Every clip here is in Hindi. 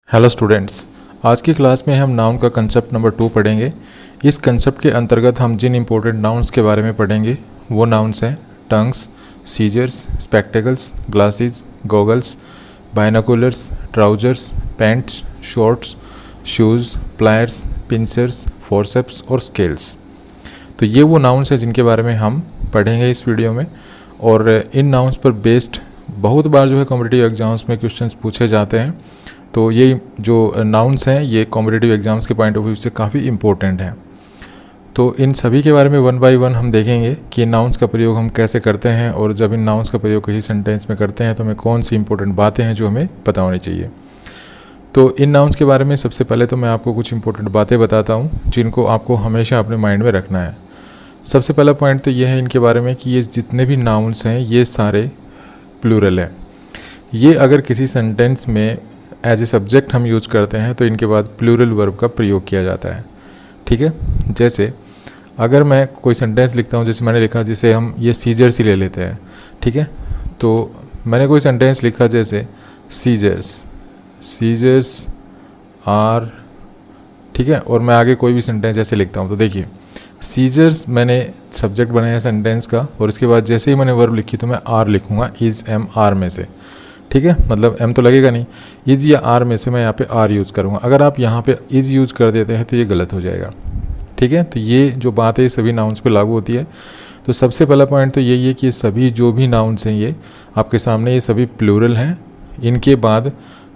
हेलो स्टूडेंट्स, आज की क्लास में हम नाउन का कंसेप्ट नंबर 2 पढ़ेंगे। इस कंसेप्ट के अंतर्गत हम जिन इंपॉर्टेंट नाउन्स के बारे में पढ़ेंगे वो नाउन्स हैं tongs, scissors, spectacles, glasses, goggles, binoculars, trousers, pants, shorts, shoes, pliers, pincers, forceps और स्केल्स। तो ये वो नाउन्स हैं जिनके बारे में हम पढ़ेंगे इस वीडियो में। और इन नाउन्स पर बेस्ड बहुत बार जो है कॉम्पिटिटिव एग्जाम्स में क्वेश्चंस पूछे जाते हैं। तो ये जो नाउन्स हैं ये कॉम्पिटिटिव एग्जाम्स के पॉइंट ऑफ व्यू से काफ़ी इंपॉर्टेंट हैं। तो इन सभी के बारे में वन बाय वन हम देखेंगे कि नाउन्स का प्रयोग हम कैसे करते हैं, और जब इन नाउन्स का प्रयोग किसी सेंटेंस में करते हैं तो हमें कौन सी इंपॉर्टेंट बातें हैं जो हमें पता होनी चाहिए। तो इन नाउन्स के बारे में सबसे पहले तो मैं आपको कुछ इंपॉर्टेंट बातें बताता हूँ जिनको आपको हमेशा अपने माइंड में रखना है। सबसे पहला पॉइंट तो ये है इनके बारे में कि ये जितने भी नाउन्स हैं ये सारे प्लूरल हैं। ये अगर किसी सेंटेंस में एज ए सब्जेक्ट हम यूज़ करते हैं तो इनके बाद प्लूरल वर्ब का प्रयोग किया जाता है। ठीक है, जैसे अगर मैं कोई सेंटेंस लिखता हूँ, जैसे मैंने लिखा, जिसे हम ये सीजर्स ही ले लेते हैं। ठीक है, तो मैंने कोई सेंटेंस लिखा जैसे सीजर्स आर, ठीक है, और मैं आगे कोई भी सेंटेंस ऐसे लिखता हूँ तो देखिए सीजर्स मैंने सब्जेक्ट बनाया सेंटेंस का, और इसके बाद जैसे ही मैंने वर्ब लिखी तो मैं आर लिखूँगा, इज़ एम आर में से। ठीक है, मतलब एम तो लगेगा नहीं, इज़ या आर में से मैं यहाँ पे आर यूज़ करूँगा। अगर आप यहाँ पे इज़ यूज़ कर देते हैं तो ये गलत हो जाएगा। ठीक है, तो ये जो बात है ये सभी नाउन्स पे लागू होती है। तो सबसे पहला पॉइंट तो यही है कि सभी जो भी नाउन्स हैं ये आपके सामने ये सभी प्लूरल हैं। इनके बाद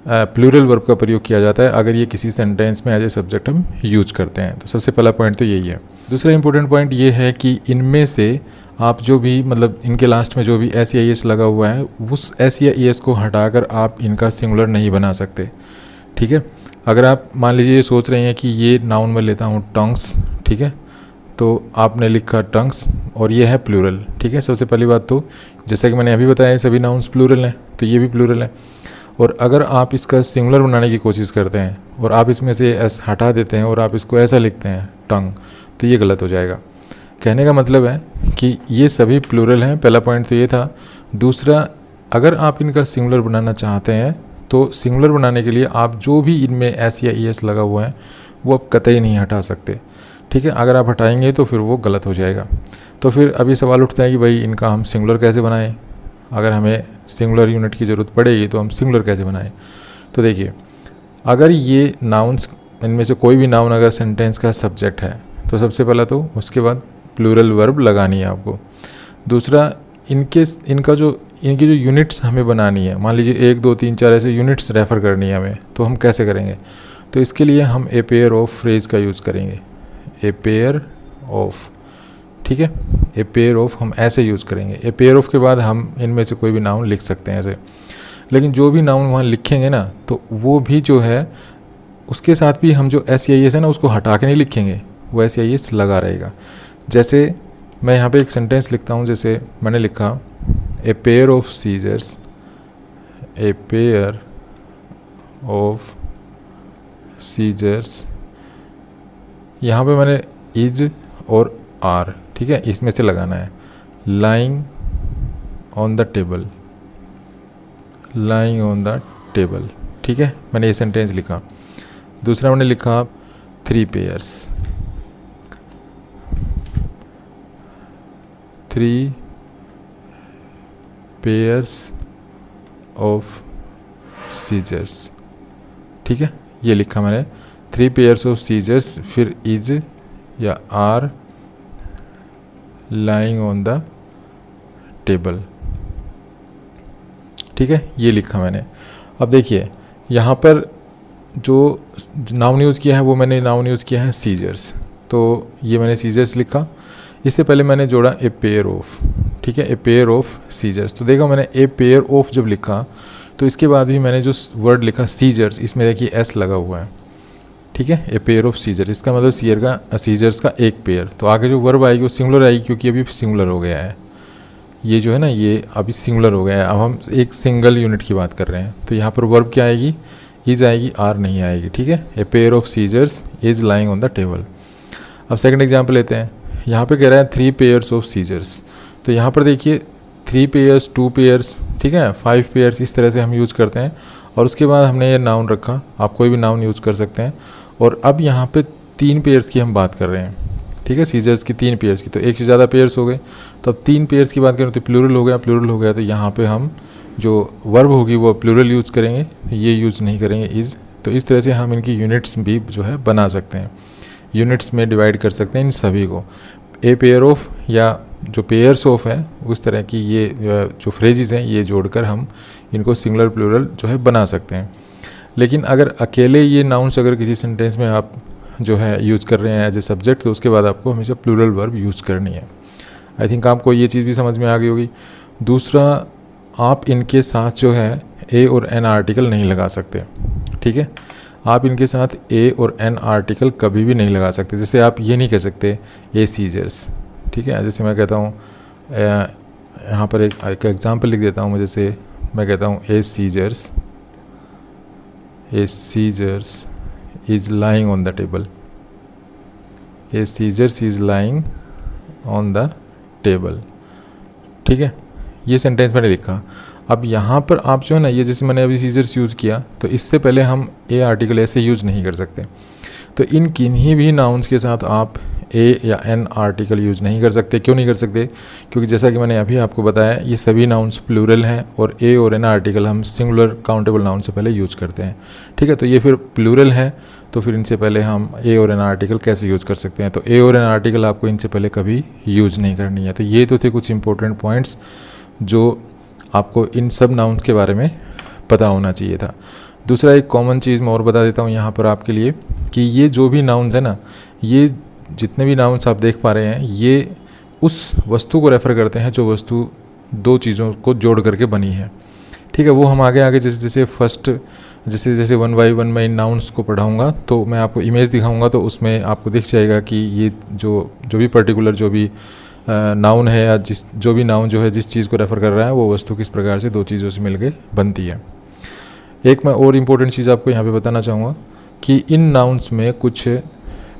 प्लूरल वर्ब का प्रयोग किया जाता है अगर ये किसी सेंटेंस में एज ए सब्जेक्ट हम यूज़ करते हैं। तो सबसे पहला पॉइंट तो यही है। दूसरा इंपॉर्टेंट पॉइंट ये है कि इनमें से आप जो भी मतलब इनके लास्ट में जो भी एस या एस लगा हुआ है उस एस या एस को हटाकर आप इनका सिंगुलर नहीं बना सकते। ठीक है, अगर आप मान लीजिए ये सोच रहे हैं कि ये नाउन में लेता हूँ टंग्स, ठीक है, तो आपने लिखा टंग्स और ये है प्लूरल। ठीक है, सबसे पहली बात तो जैसा कि मैंने अभी बताया सभी नाउन्स प्लूरल हैं, तो ये भी प्लूरल है। और अगर आप इसका सिंगुलर बनाने की कोशिश करते हैं और आप इसमें से एस हटा देते हैं और आप इसको ऐसा लिखते हैं टंग, तो ये गलत हो जाएगा। कहने का मतलब है कि ये सभी प्लूरल हैं। पहला पॉइंट तो ये था। दूसरा, अगर आप इनका सिंगुलर बनाना चाहते हैं तो सिंगुलर बनाने के लिए आप जो भी इनमें एस या एस लगा हुआ है वो आप कतई नहीं हटा सकते। ठीक है, अगर आप हटाएंगे तो फिर वो गलत हो जाएगा। तो फिर अभी सवाल उठता है कि भाई इनका हम सिंगुलर कैसे बनाएं। अगर हमें सिंगुलर यूनिट की ज़रूरत पड़ेगी तो हम सिंगुलर कैसे बनाएं। तो देखिए, अगर ये नाउन्स इनमें से कोई भी नाउन अगर सेंटेंस का सब्जेक्ट है तो सबसे पहला तो उसके बाद प्लूरल वर्ब लगानी है आपको। दूसरा, इनकी जो यूनिट्स हमें बनानी है, मान लीजिए 1 2 3 4 ऐसे यूनिट्स रेफ़र करनी है हमें, तो हम कैसे करेंगे। तो इसके लिए हम ए पेयर ऑफ फ्रेज का यूज़ करेंगे, ए पेयर ऑफ। ठीक है, ए पेयर ऑफ हम ऐसे यूज़ करेंगे। ए पेयर ऑफ के बाद हम इनमें से कोई भी नाउन लिख सकते हैं ऐसे। लेकिन जो भी नाउन वहाँ लिखेंगे ना तो वो भी जो है उसके साथ भी हम जो एस या एस है ना उसको हटा के नहीं लिखेंगे, वो एस या एस लगा रहेगा। जैसे मैं यहाँ पे एक सेंटेंस लिखता हूँ, जैसे मैंने लिखा a pair of scissors, a pair of scissors, यहाँ पे मैंने इज और आर, ठीक है, इसमें से लगाना है। Lying on the table, lying on the table. ठीक है, मैंने ये सेंटेंस लिखा। दूसरा मैंने लिखा 3 पेयर्स, 3 पेयर्स ऑफ सीजर्स। ठीक है, ये लिखा मैंने 3 पेयर्स ऑफ सीजर्स, फिर इज या are lying on the table. ठीक है, ये लिखा मैंने। अब देखिए यहाँ पर जो नाउन यूज़ किया है वो मैंने नाउन यूज़ किया है सीजर्स। तो ये मैंने सीजर्स लिखा, इससे पहले मैंने जोड़ा ए पेयर ऑफ। ठीक है, ए पेयर ऑफ सीजर्स। तो देखो मैंने ए पेयर ऑफ जब लिखा तो इसके बाद भी मैंने जो वर्ड लिखा सीजर्स, इसमें देखिए एस लगा हुआ है। ठीक है, ए पेयर ऑफ सीजर, इसका मतलब सीजर्स का एक पेयर। तो आगे जो वर्ब आएगी वो सिंगुलर आएगी क्योंकि अभी सिंगुलर हो गया है। ये जो है ना ये अभी सिंगुलर हो गया है। अब हम एक सिंगल यूनिट की बात कर रहे हैं। तो यहाँ पर वर्ब क्या आएगी, इज आएगी, आर नहीं आएगी। ठीक है, a pair of scissors is lying on the table. अब सेकंड एग्जांपल लेते हैं। यहाँ पे कह रहा है 3 पेयर्स ऑफ सीजर्स। तो यहाँ पर देखिए 3 पेयर्स, 2 पेयर्स, ठीक है, 5 पेयर्स, इस तरह से हम यूज़ करते हैं। और उसके बाद हमने ये नाउन रखा, आप कोई भी नाउन यूज़ कर सकते हैं। और अब यहाँ पे 3 पेयर्स की हम बात कर रहे हैं, ठीक है, सीजर्स की 3 पेयर्स की, तो एक से ज़्यादा पेयर्स हो गए। तो अब 3 पेयर्स की बात करें तो प्लूरल हो गया, प्लूरल हो गया तो यहाँ पे हम जो वर्ब होगी वो प्लूरल यूज़ करेंगे, ये यूज़ नहीं करेंगे इज़। तो इस तरह से हम इनकी यूनिट्स भी जो है बना सकते हैं, यूनिट्स में डिवाइड कर सकते हैं इन सभी को। ए पेयर ऑफ या जो पेयर्स ऑफ है उस तरह की ये जो फ्रेजेस हैं ये जोड़कर हम इनको सिंगुलर प्लूरल जो है बना सकते हैं। लेकिन अगर अकेले ये नाउन्स अगर किसी सेंटेंस में आप जो है यूज़ कर रहे हैं एज ए सब्जेक्ट, तो उसके बाद आपको हमेशा प्लूरल वर्ब यूज़ करनी है। आई थिंक आपको ये चीज़ भी समझ में आ गई होगी। दूसरा, आप इनके साथ जो है ए और एन आर्टिकल नहीं लगा सकते, ठीक है, आप इनके साथ ए और एन आर्टिकल कभी भी नहीं लगा सकते। जैसे आप ये नहीं कह सकते ए सीजर्स, ठीक है, जैसे मैं कहता हूँ यहाँ पर एक एग्जांपल लिख देता हूँ मैं, जैसे मैं कहता हूँ a scissors is lying on the table, a scissors is lying on the table, ठीक है, ये सेंटेंस मैंने लिखा। अब यहाँ पर आप जो है ना, ये जैसे मैंने अभी सीजर्स यूज़ किया, तो इससे पहले हम ए आर्टिकल ऐसे यूज़ नहीं कर सकते। तो इन किन्हीं भी नाउन्स के साथ आप ए या एन आर्टिकल यूज़ नहीं कर सकते। क्यों नहीं कर सकते? क्योंकि जैसा कि मैंने अभी आपको बताया, ये सभी नाउन्स प्लूरल हैं और ए और एन आर्टिकल हम सिंगुलर काउंटेबल नाउन से पहले यूज़ करते हैं, ठीक है। तो ये फिर प्लूरल है, तो फिर इनसे पहले हम ए और एन आर्टिकल कैसे यूज़ कर सकते हैं? तो ए और एन आर्टिकल आपको इनसे पहले कभी यूज़ नहीं करनी है। तो ये तो थे कुछ इंपॉर्टेंट पॉइंट्स जो आपको इन सब नाउन्स के बारे में पता होना चाहिए था। दूसरा, एक कॉमन चीज़ मैं और बता देता हूँ यहाँ पर आपके लिए कि ये जो भी नाउन्स है ना, ये जितने भी नाउन्स आप देख पा रहे हैं, ये उस वस्तु को रेफ़र करते हैं जो वस्तु दो चीज़ों को जोड़ करके बनी है, ठीक है। वो हम आगे आगे जैसे जैसे फर्स्ट जैसे जैसे 1 बाय 1 मैं इन नाउन्स को पढ़ाऊँगा तो मैं आपको इमेज दिखाऊँगा, तो उसमें आपको दिख जाएगा कि ये जो भी पर्टिकुलर जो भी नाउन है या जो भी नाउन जो है जिस चीज़ को रेफ़र कर रहा है वो वस्तु किस प्रकार से दो चीज़ों से मिलकर बनती है। एक मैं और इम्पोर्टेंट चीज़ आपको यहाँ पे बताना चाहूँगा कि इन नाउन्स में कुछ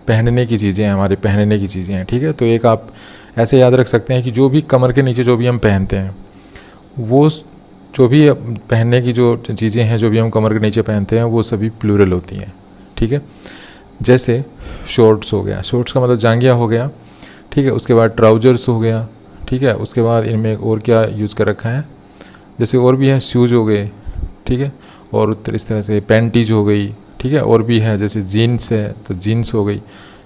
पहनने की चीज़ें हैं, हमारे पहनने की चीज़ें हैं, ठीक है। तो एक आप ऐसे याद रख सकते हैं कि जो भी कमर के नीचे जो भी हम पहनते हैं, वो जो भी पहनने की जो चीज़ें हैं जो भी हम कमर के नीचे पहनते हैं वो सभी प्लूरल होती हैं, ठीक है। जैसे शॉर्ट्स हो गया, शॉर्ट्स का मतलब जांघिया हो गया, ठीक है। उसके बाद ट्राउजर्स हो गया, ठीक है। उसके बाद इनमें एक और क्या यूज़ कर रखा है, जैसे और भी है शूज़ हो गए, ठीक है। और इस तरह से पैंटीज हो गई, ठीक है। और भी है जैसे जीन्स है तो जीन्स हो गई।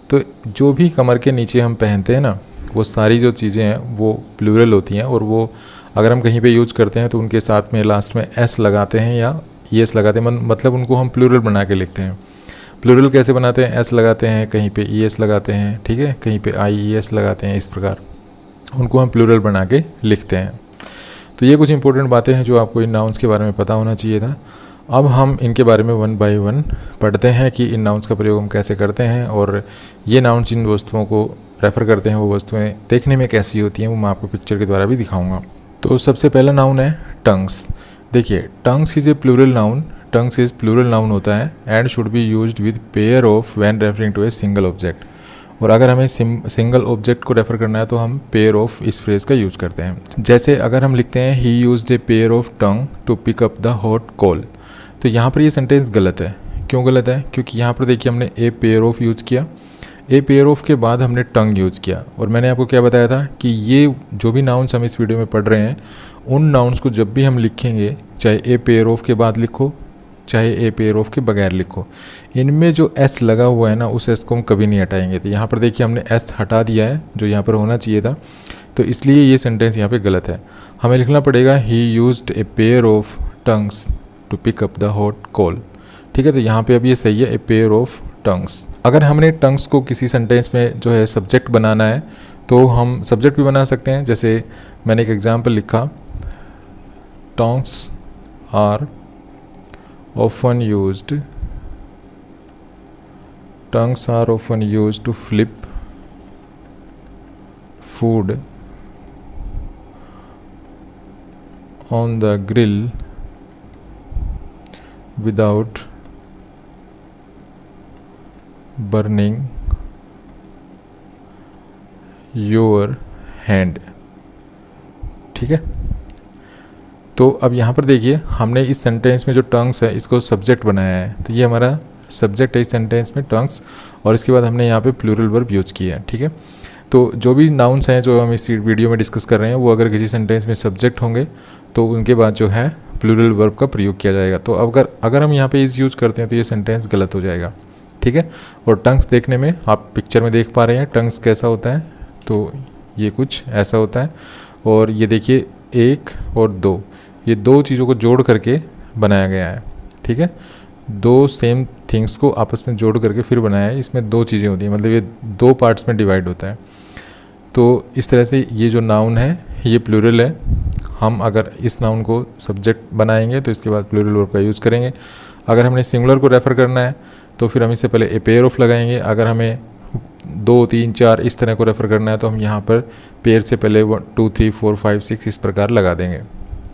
तो जो भी कमर के नीचे हम पहनते हैं ना, वो सारी जो चीज़ें हैं वो प्लूरल होती हैं। और वो अगर हम कहीं पे यूज़ करते हैं तो उनके साथ में लास्ट में एस लगाते हैं या ईएस लगाते हैं, मतलब उनको हम प्लूरल बना के लिखते हैं। प्लूरल कैसे बनाते हैं? एस लगाते हैं, कहीं पे ईएस लगाते हैं, ठीक है, कहीं पे आईईएस लगाते हैं, इस प्रकार उनको हम प्लूरल बना के लिखते हैं। तो ये कुछ इंपॉर्टेंट बातें हैं जो आपको इन नाउन्स के बारे में पता होना चाहिए था। अब हम इनके बारे में 1 बाय 1 पढ़ते हैं कि इन नाउन्स का प्रयोग हम कैसे करते हैं और ये नाउन्स जिन वस्तुओं को रेफ़र करते हैं वो वस्तुएं देखने में कैसी होती हैं वो मैं आपको पिक्चर के द्वारा भी दिखाऊंगा। तो सबसे पहला नाउन है टंग्स। देखिए, tongs is a plural noun. Tongs is plural noun होता है and should be used with pair of when referring to a single object. और अगर हमें सिंगल ऑब्जेक्ट को रेफ़र करना है तो हम पेयर ऑफ इस फ्रेज़ का यूज़ करते हैं। जैसे अगर हम लिखते हैं he used a pair of tong to pick up the hot coal, तो यहाँ पर ये सेंटेंस गलत है। क्यों गलत है? क्योंकि यहाँ पर देखिए हमने ए पेयर ऑफ यूज़ किया, ए पेयर ऑफ के बाद हमने टंग यूज़ किया। और मैंने आपको क्या बताया था कि ये जो भी नाउन्स हम इस वीडियो में पढ़ रहे हैं उन नाउन्स को जब भी हम लिखेंगे, चाहे ए पेयर ऑफ के बाद लिखो चाहे ए पेयर ऑफ के बगैर लिखो, इनमें जो एस लगा हुआ है ना उस एस को हम कभी नहीं हटाएंगे। तो यहाँ पर देखिए हमने एस हटा दिया है जो यहाँ पर होना चाहिए था, तो इसलिए ये सेंटेंस यहाँ पे गलत है। हमें लिखना पड़ेगा he used a pair of tongs to pick up the hot coal, ठीक है। तो यहाँ पे अब ये सही है, ए पेयर ऑफ टंग्स। अगर हमने टंग्स को किसी सेंटेंस में जो है सब्जेक्ट बनाना है तो हम सब्जेक्ट भी बना सकते हैं। जैसे मैंने एक एग्जाम्पल लिखा, tongs are often used to flip food on the grill without burning your hand, ठीक है। तो अब यहाँ पर देखिए हमने इस सेंटेंस में जो टंग्स है इसको सब्जेक्ट बनाया है, तो ये हमारा सब्जेक्ट है इस सेंटेंस में टंग्स, और इसके बाद हमने यहाँ पे प्लूरल वर्ब यूज़ किया है। ठीक है, तो जो भी नाउन्स हैं जो हम इस वीडियो में डिस्कस कर रहे हैं वो अगर किसी सेंटेंस में सब्जेक्ट होंगे तो उनके बाद जो है प्लूरल वर्ब का प्रयोग किया जाएगा। तो अगर हम यहाँ पे इस यूज़ करते हैं तो ये सेंटेंस गलत हो जाएगा। ठीक है, और टंग्स देखने में आप पिक्चर में देख पा रहे हैं टंग्स कैसा होता है, तो ये कुछ ऐसा होता है। और ये देखिए 1 और 2, ये 2 चीज़ों को जोड़ करके बनाया गया है। ठीक है, 2 सेम थिंग्स को आपस में जोड़ करके फिर बनाया है। इसमें 2 चीज़ें होती हैं, मतलब ये 2 पार्ट्स में डिवाइड होता है। तो इस तरह से ये जो नाउन है ये प्लूरल है। हम अगर इस नाउन को सब्जेक्ट बनाएंगे तो इसके बाद प्लूरल वर्ब का यूज़ करेंगे। अगर हमने सिंगुलर को रेफ़र करना है तो फिर हम इससे पहले ए पेयर ऑफ लगाएंगे। अगर हमें 2, 3, 4 इस तरह को रेफ़र करना है तो हम यहाँ पर पेयर से पहले 1, 2, 3, 4, 5, 6 इस प्रकार लगा देंगे।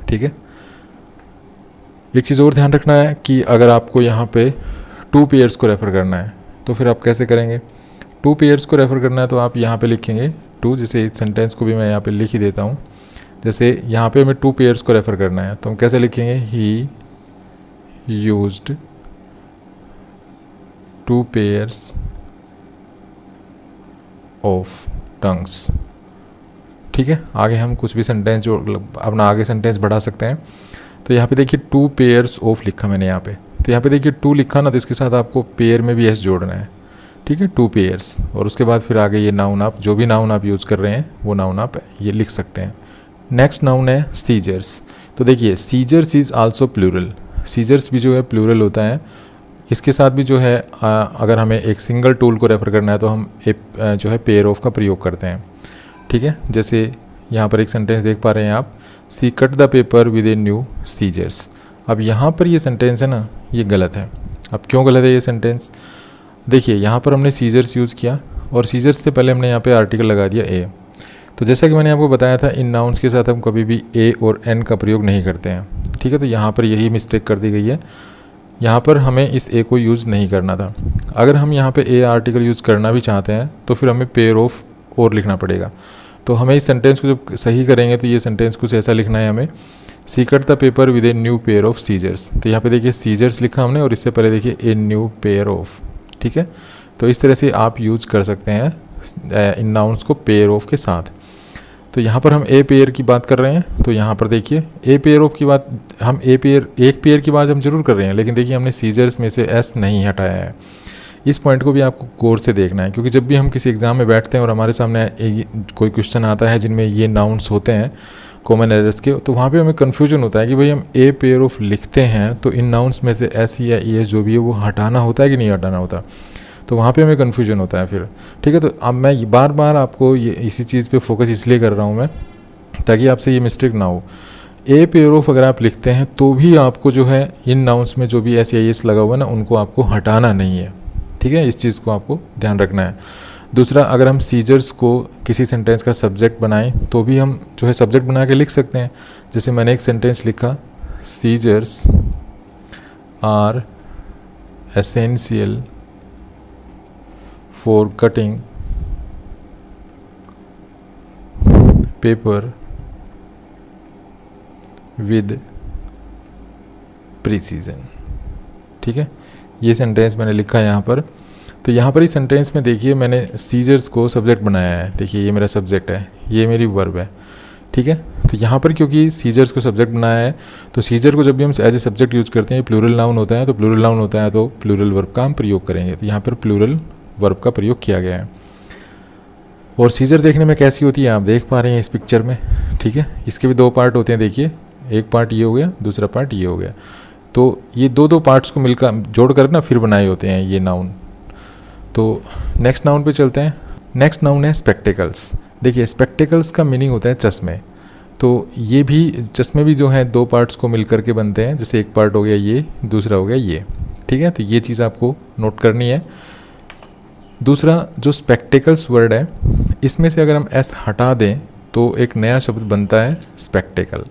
ठीक है, एक चीज़ और ध्यान रखना है कि अगर आपको यहाँ पे 2 पेयर्स को रेफ़र करना है तो फिर आप कैसे करेंगे। 2 पेयर्स को रेफ़र करना है तो आप यहाँ पे लिखेंगे 2, जैसे इस सेंटेंस को भी मैं यहाँ पे लिख ही देता हूँ। जैसे यहाँ पे हमें 2 पेयर्स को रेफ़र करना है तो हम कैसे लिखेंगे, ही यूज्ड 2 पेयर्स ऑफ टंग्स। ठीक है, आगे हम कुछ भी सेंटेंस जो अपना आगे सेंटेंस बढ़ा सकते हैं। तो यहाँ पे देखिए 2 पेयर्स ऑफ लिखा मैंने यहाँ पे, तो यहाँ पे देखिए 2 लिखा ना, तो इसके साथ आपको पेयर में भी एस जोड़ना है। ठीक है, 2 पेयर्स, और उसके बाद फिर आगे ये नाउन आप जो भी नाउन आप यूज़ कर रहे हैं वो नाउन आप ये लिख सकते हैं। नेक्स्ट नाउन है सीजर्स। तो देखिए scissors is also plural, scissors भी जो है प्लूरल होता है। इसके साथ भी जो है अगर हमें एक सिंगल टूल को रेफ़र करना है तो हम जो है पेयर ऑफ का प्रयोग करते हैं। ठीक है, जैसे यहाँ पर एक सेंटेंस देख पा रहे हैं आप, she cut the paper with a new scissors. अब यहाँ पर ये सेंटेंस है ना, ये गलत है। अब क्यों गलत है ये सेंटेंस, देखिए यहाँ पर हमने सीजर्स यूज़ किया और सीजर्स से पहले हमने यहाँ पे आर्टिकल लगा दिया ए। तो जैसा कि मैंने आपको बताया था इन नाउन्स के साथ हम कभी भी ए और एन का प्रयोग नहीं करते हैं। ठीक है, तो यहाँ पर यही मिस्टेक कर दी गई है, यहाँ पर हमें इस ए को यूज़ नहीं करना था। अगर हम यहाँ पे ए आर्टिकल यूज़ करना भी चाहते हैं तो फिर हमें पेयर ऑफ और लिखना पड़ेगा। तो हमें इस सेंटेंस को जब सही करेंगे तो ये सेंटेंस कुछ ऐसा लिखना है हमें, she cut the paper with a new pair of scissors. तो यहाँ पे देखिए सीजर्स लिखा हमने और इससे पहले देखिए ए न्यू पेयर ऑफ। ठीक है, तो इस तरह से आप यूज कर सकते हैं इन नाउन्स को पेयर ऑफ के साथ। तो यहाँ पर हम ए पेयर की बात कर रहे हैं, तो यहाँ पर देखिए ए पेयर ऑफ की बात हम एक पेयर की बात हम जरूर कर रहे हैं, लेकिन देखिए हमने सीजर्स में से एस नहीं हटाया है। इस पॉइंट को भी आपको गौर से देखना है, क्योंकि जब भी हम किसी एग्ज़ाम में बैठते हैं और हमारे सामने कोई क्वेश्चन आता है जिनमें ये नाउन्स होते हैं कॉमन एरर्स के, तो वहाँ पे हमें कन्फ्यूजन होता है कि भाई हम ए पेयर ऑफ लिखते हैं तो इन नाउन्स में से एस या ई एस जो भी है वो हटाना होता है कि नहीं हटाना होता, तो वहाँ पे हमें कन्फ्यूजन होता है फिर। ठीक है, तो अब मैं बार बार आपको ये इसी चीज़ पे फोकस इसलिए कर रहा हूँ मैं, ताकि आपसे ये मिस्टेक ना हो। ए पेयर ऑफ अगर आप लिखते हैं तो भी आपको जो है इन नाउन्स में जो भी एस या ई एस लगा हुआ है ना उनको आपको हटाना नहीं है। ठीक है, इस चीज़ को आपको ध्यान रखना है। दूसरा, अगर हम सीजर्स को किसी सेंटेंस का सब्जेक्ट बनाएं तो भी हम जो है सब्जेक्ट बना के लिख सकते हैं। जैसे मैंने एक सेंटेंस लिखा, scissors are essential for cutting paper with precision. ठीक है, ये सेंटेंस मैंने लिखा है यहाँ पर। तो यहाँ पर इस सेंटेंस में देखिए मैंने सीजर्स को सब्जेक्ट बनाया है। देखिए ये मेरा सब्जेक्ट है, ये मेरी वर्ब है। ठीक है, तो यहाँ पर क्योंकि सीजर्स को सब्जेक्ट बनाया है तो सीजर को जब भी हम एज ए सब्जेक्ट यूज़ करते हैं प्लूरल नाउन होता है, तो प्लूरल नाउन होता है तो प्लूरल वर्ब का हम प्रयोग करेंगे। तो यहाँ पर प्लूरल वर्ब का प्रयोग किया गया है। और सीजर देखने में कैसी होती है आप देख पा रहे हैं इस पिक्चर में। ठीक है, इसके भी 2 पार्ट होते हैं। देखिए एक पार्ट ये हो गया, दूसरा पार्ट ये हो गया। तो ये 2 पार्ट्स को मिलकर जोड़कर ना फिर बनाए होते हैं ये नाउन। तो नेक्स्ट नाउन पे चलते हैं। नेक्स्ट नाउन है स्पेक्टिकल्स। देखिए स्पेक्टिकल्स का मीनिंग होता है चश्मे। तो ये भी चश्मे भी जो है 2 पार्ट्स को मिलकर के बनते हैं। जैसे एक पार्ट हो गया ये, दूसरा हो गया ये। ठीक है, तो ये चीज़ आपको नोट करनी है। दूसरा जो स्पेक्टिकल्स वर्ड है इसमें से अगर हम एस हटा दें तो एक नया शब्द बनता है स्पेक्टिकल।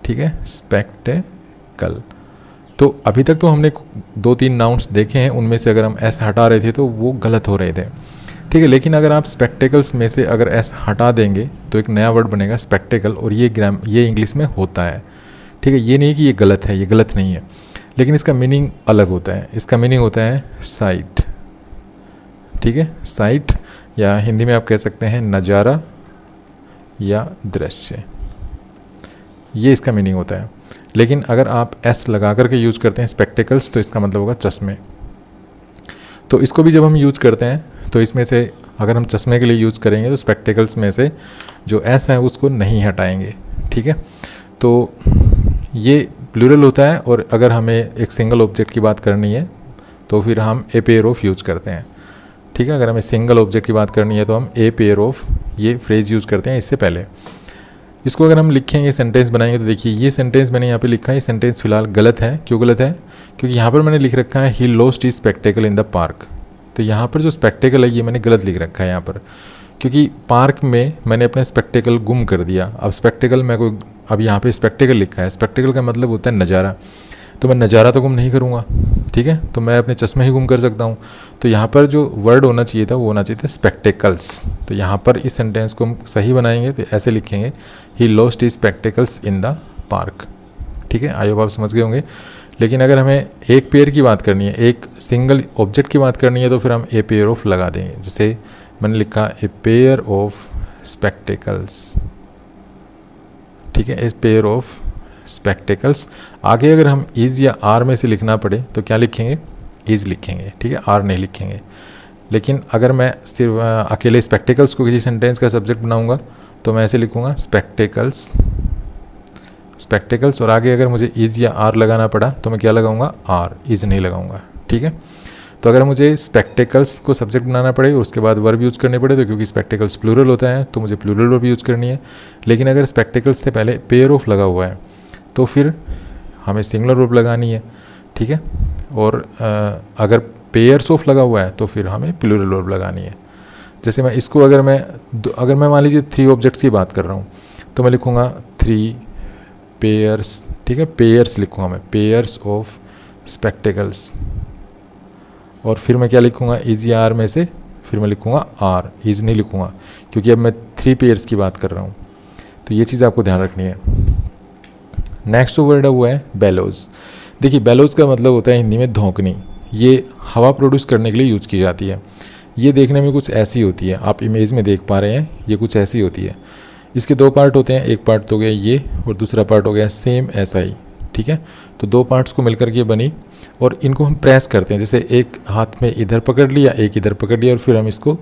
ठीक है, स्पेक्टिकल। तो अभी तक तो हमने 2-3 नाउन्स देखे हैं, उनमें से अगर हम एस हटा रहे थे तो वो गलत हो रहे थे। ठीक है, लेकिन अगर आप स्पेक्टिकल्स में से अगर एस हटा देंगे तो एक नया वर्ड बनेगा स्पेक्टिकल, और ये इंग्लिश में होता है। ठीक है, ये नहीं कि ये गलत है, ये गलत नहीं है, लेकिन इसका मीनिंग अलग होता है। इसका मीनिंग होता है साइट, ठीक है, साइट, या हिंदी में आप कह सकते हैं नज़ारा या दृश्य, ये इसका मीनिंग होता है। लेकिन अगर आप एस लगा करके यूज़ करते हैं स्पेक्टिकल्स, तो इसका मतलब होगा चश्मे। तो इसको भी जब हम यूज़ करते हैं तो इसमें से अगर हम चश्मे के लिए यूज़ करेंगे तो स्पेक्टिकल्स में से जो एस है उसको नहीं हटाएंगे, ठीक है। तो ये प्लूरल होता है, और अगर हमें एक सिंगल ऑब्जेक्ट की बात करनी है तो फिर हम ए पेयर ऑफ यूज़ करते हैं, ठीक है। अगर हमें सिंगल ऑब्जेक्ट की बात करनी है तो हम ए पेयर ऑफ ये फ्रेज़ यूज़ करते हैं इससे पहले। इसको अगर हम लिखेंगे, सेंटेंस बनाएंगे, तो देखिए ये सेंटेंस मैंने यहाँ पे लिखा है, ये सेंटेंस फिलहाल गलत है। क्यों गलत है? क्योंकि यहाँ पर मैंने लिख रखा है he lost his spectacle in the park. तो यहाँ पर जो स्पेक्टेकल है ये मैंने गलत लिख रखा है यहाँ पर, क्योंकि पार्क में मैंने अपने स्पेक्टेकल गुम कर दिया। अब स्पेक्टेकल मैं कोई, अब यहाँ पे स्पेक्टेकल लिखा है, स्पेक्टेकल का मतलब होता है नज़ारा, तो मैं नज़ारा तो गुम नहीं करूँगा, ठीक है, तो मैं अपने चश्मे ही गुम कर सकता हूँ। तो यहाँ पर जो वर्ड होना चाहिए था वो होना चाहिए था स्पेक्टेकल्स। तो यहाँ पर इस सेंटेंस को हम सही बनाएंगे तो ऐसे लिखेंगे he lost his spectacles in the park, ठीक है। आई होप आप समझ गए होंगे। लेकिन अगर हमें एक पेयर की बात करनी है, एक सिंगल ऑब्जेक्ट की बात करनी है, तो फिर हम ए पेयर ऑफ लगा देंगे। जैसे मैंने लिखा ए पेयर ऑफ स्पेक्टेकल्स, ठीक है, ए पेयर ऑफ स्पेक्टेकल्स। आगे अगर हम इज़ या आर में से लिखना पड़े तो क्या लिखेंगे? इज़ लिखेंगे, ठीक है, आर नहीं लिखेंगे। लेकिन अगर मैं सिर्फ अकेले स्पेक्टेकल्स को किसी सेंटेंस का सब्जेक्ट बनाऊंगा तो मैं ऐसे लिखूंगा स्पेक्टेकल्स, स्पेक्टेकल्स, और आगे अगर मुझे इज़ या आर लगाना पड़ा तो मैं क्या लगाऊंगा? आर, इज़ नहीं लगाऊंगा, ठीक है। तो अगर मुझे स्पेक्टेकल्स को सब्जेक्ट बनाना पड़े और उसके बाद वर्ब यूज़ करने पड़े, तो क्योंकि स्पेक्टेकल्स प्लूरल होता है तो मुझे प्लूरल वर्ब यूज़ करनी है। लेकिन अगर स्पेक्टेकल्स से पहले पेयर ऑफ लगा हुआ है तो फिर हमें सिंगुलर वर्ब लगानी है, ठीक है। और अगर पेयर्स ऑफ लगा हुआ है तो फिर हमें प्लूरल वर्ब लगानी है। जैसे मैं इसको अगर मैं मान लीजिए 3 ऑब्जेक्ट्स की बात कर रहा हूँ तो मैं लिखूँगा 3 पेयर्स, ठीक है, पेयर्स लिखूँगा मैं, पेयर्स ऑफ स्पेक्टेकल्स। और फिर मैं क्या लिखूँगा? इज़ या आर में से फिर मैं लिखूँगा आर, इज़ नहीं लिखूँगा, क्योंकि अब मैं 3 पेयर्स की बात कर रहा हूँ। तो ये चीज़ आपको ध्यान रखनी है। नेक्स्ट वर्ड है वो है बेलोज। देखिए बेलोज का मतलब होता है हिंदी में धौंकनी। ये हवा प्रोड्यूस करने के लिए यूज़ की जाती है। ये देखने में कुछ ऐसी होती है, आप इमेज में देख पा रहे हैं, ये कुछ ऐसी होती है। इसके 2 पार्ट होते हैं, एक पार्ट तो गया ये और दूसरा पार्ट हो गया सेम ऐसा ही, ठीक है। तो 2 पार्ट्स को मिलकर के बनी और इनको हम प्रेस करते हैं। जैसे एक हाथ में इधर पकड़ लिया, एक इधर पकड़ लिया और फिर हम इसको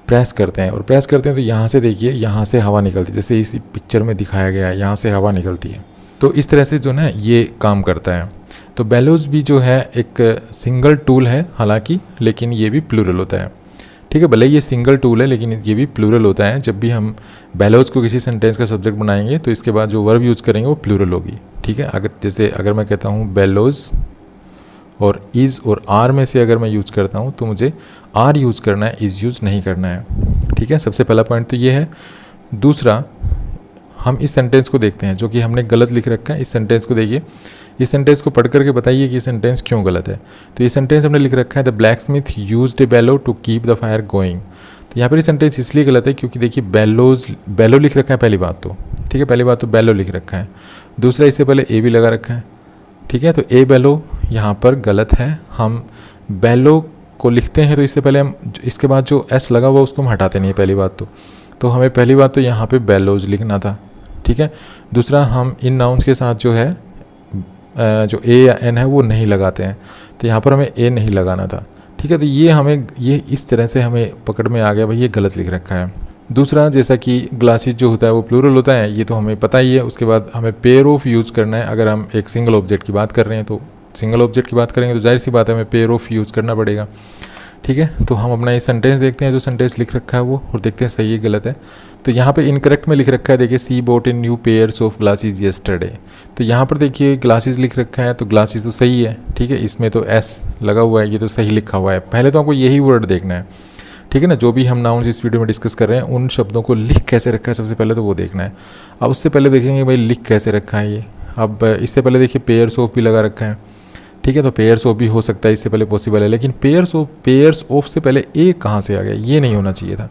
प्रेस करते हैं। और प्रेस करते हैं तो यहाँ से देखिए, यहाँ से हवा निकलती है, जैसे इस पिक्चर में दिखाया गया है, यहाँ से हवा निकलती है। तो इस तरह से जो ना ये काम करता है। तो बेलोज भी जो है एक सिंगल टूल है हालांकि, लेकिन ये भी प्लूरल होता है, ठीक है। भले ये सिंगल टूल है लेकिन ये भी प्लूरल होता है। जब भी हम बेलोज को किसी सेंटेंस का सब्जेक्ट बनाएंगे तो इसके बाद जो वर्ब यूज़ करेंगे वो प्लूरल होगी, ठीक है। अगर मैं कहता हूँ बेलोज और इज़ और आर में से अगर मैं यूज़ करता हूँ तो मुझे आर यूज़ करना है, इज़ यूज़ नहीं करना है, ठीक है। सबसे पहला पॉइंट तो ये है। दूसरा, हम इस सेंटेंस को देखते हैं जो कि हमने गलत लिख रखा है। इस सेंटेंस को देखिए, इस सेंटेंस को पढ़ करके बताइए कि ये सेंटेंस क्यों गलत है। तो ये सेंटेंस हमने लिख रखा है the blacksmith used a bellow to keep the fire going. तो यहाँ पर ये सेंटेंस इसलिए गलत है क्योंकि देखिए बेलो लिख रखा है पहली बात तो, ठीक है, पहली बात तो बेलो लिख रखा है। दूसरा, इससे पहले ए भी लगा रखा है, ठीक है। तो ए बेलो यहाँ पर गलत है। हम बेलो को लिखते हैं तो इससे पहले हम इसके बाद जो एस लगा हुआ उसको हम हटाते नहीं है पहली बात तो हमें पहली बात तो यहाँ पे बेलोज लिखना था, ठीक है। दूसरा, हम इन नाउन्स के साथ जो है जो ए या एन है वो नहीं लगाते हैं, तो यहाँ पर हमें ए नहीं लगाना था, ठीक है। तो ये इस तरह से हमें पकड़ में आ गया भाई ये गलत लिख रखा है। दूसरा, जैसा कि ग्लासेस जो होता है वो प्लूरल होता है, ये तो हमें पता ही है। उसके बाद हमें पेयर ऑफ यूज़ करना है। अगर हम एक सिंगल ऑब्जेक्ट की बात कर रहे हैं तो सिंगल ऑब्जेक्ट की बात करेंगे तो जाहिर सी बात है हमें पेयर ऑफ यूज़ करना पड़ेगा, ठीक है। तो हम अपना ये सेंटेंस देखते हैं, जो सेंटेंस लिख रखा है वो, और देखते हैं सही है गलत है। तो यहाँ पे इनकरेक्ट में लिख रखा है, देखिए she bought in new pairs of glasses yesterday. तो यहाँ पर देखिए ग्लासेस लिख रखा है तो ग्लासेस तो सही है, ठीक है। इसमें तो एस लगा हुआ है, ये तो सही लिखा हुआ है। पहले तो आपको यही वर्ड देखना है, ठीक है ना। जो भी हम नाउन्स इस वीडियो में डिस्कस कर रहे हैं उन शब्दों को लिख कैसे रखा है सबसे पहले तो वो देखना है। अब उससे पहले देखेंगे भाई लिख कैसे रखा है ये। अब इससे पहले देखिए पेयर्स ऑफ भी लगा रखा है, ठीक है। तो पेयर्स ऑफ भी हो सकता है इससे पहले पॉसिबल है, लेकिन पेयर्स ऑफ से पहले ए कहाँ से आ गया, ये नहीं होना चाहिए था।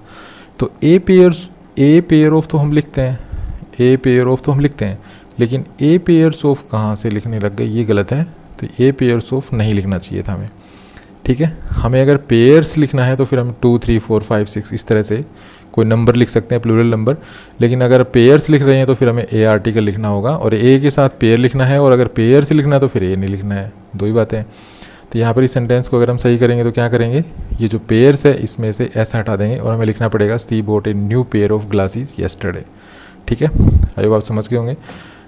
तो ए पेयर ऑफ तो हम लिखते हैं, ए पेयर ऑफ तो हम लिखते हैं, लेकिन ए पेयर्स ऑफ कहाँ से लिखने लग गए, ये गलत है। तो ए पेयर्स ऑफ नहीं लिखना चाहिए था हमें, ठीक है। हमें अगर पेयर्स लिखना है तो फिर हम 2 3 4 5 6 इस तरह से कोई नंबर लिख सकते हैं, प्लूरल नंबर। लेकिन अगर पेयर्स लिख रहे हैं तो फिर हमें ए आर्टिकल लिखना होगा, और ए के साथ पेयर लिखना है, और अगर पेयर्स लिखना है तो फिर ए नहीं लिखना है, दो ही बातें हैं। तो यहाँ पर इस सेंटेंस को अगर हम सही करेंगे तो क्या करेंगे, ये जो पेयर्स है इसमें से एस हटा देंगे और हमें लिखना पड़ेगा she bought a new pair of glasses yesterday, ठीक है। आई होप आप समझ गए होंगे।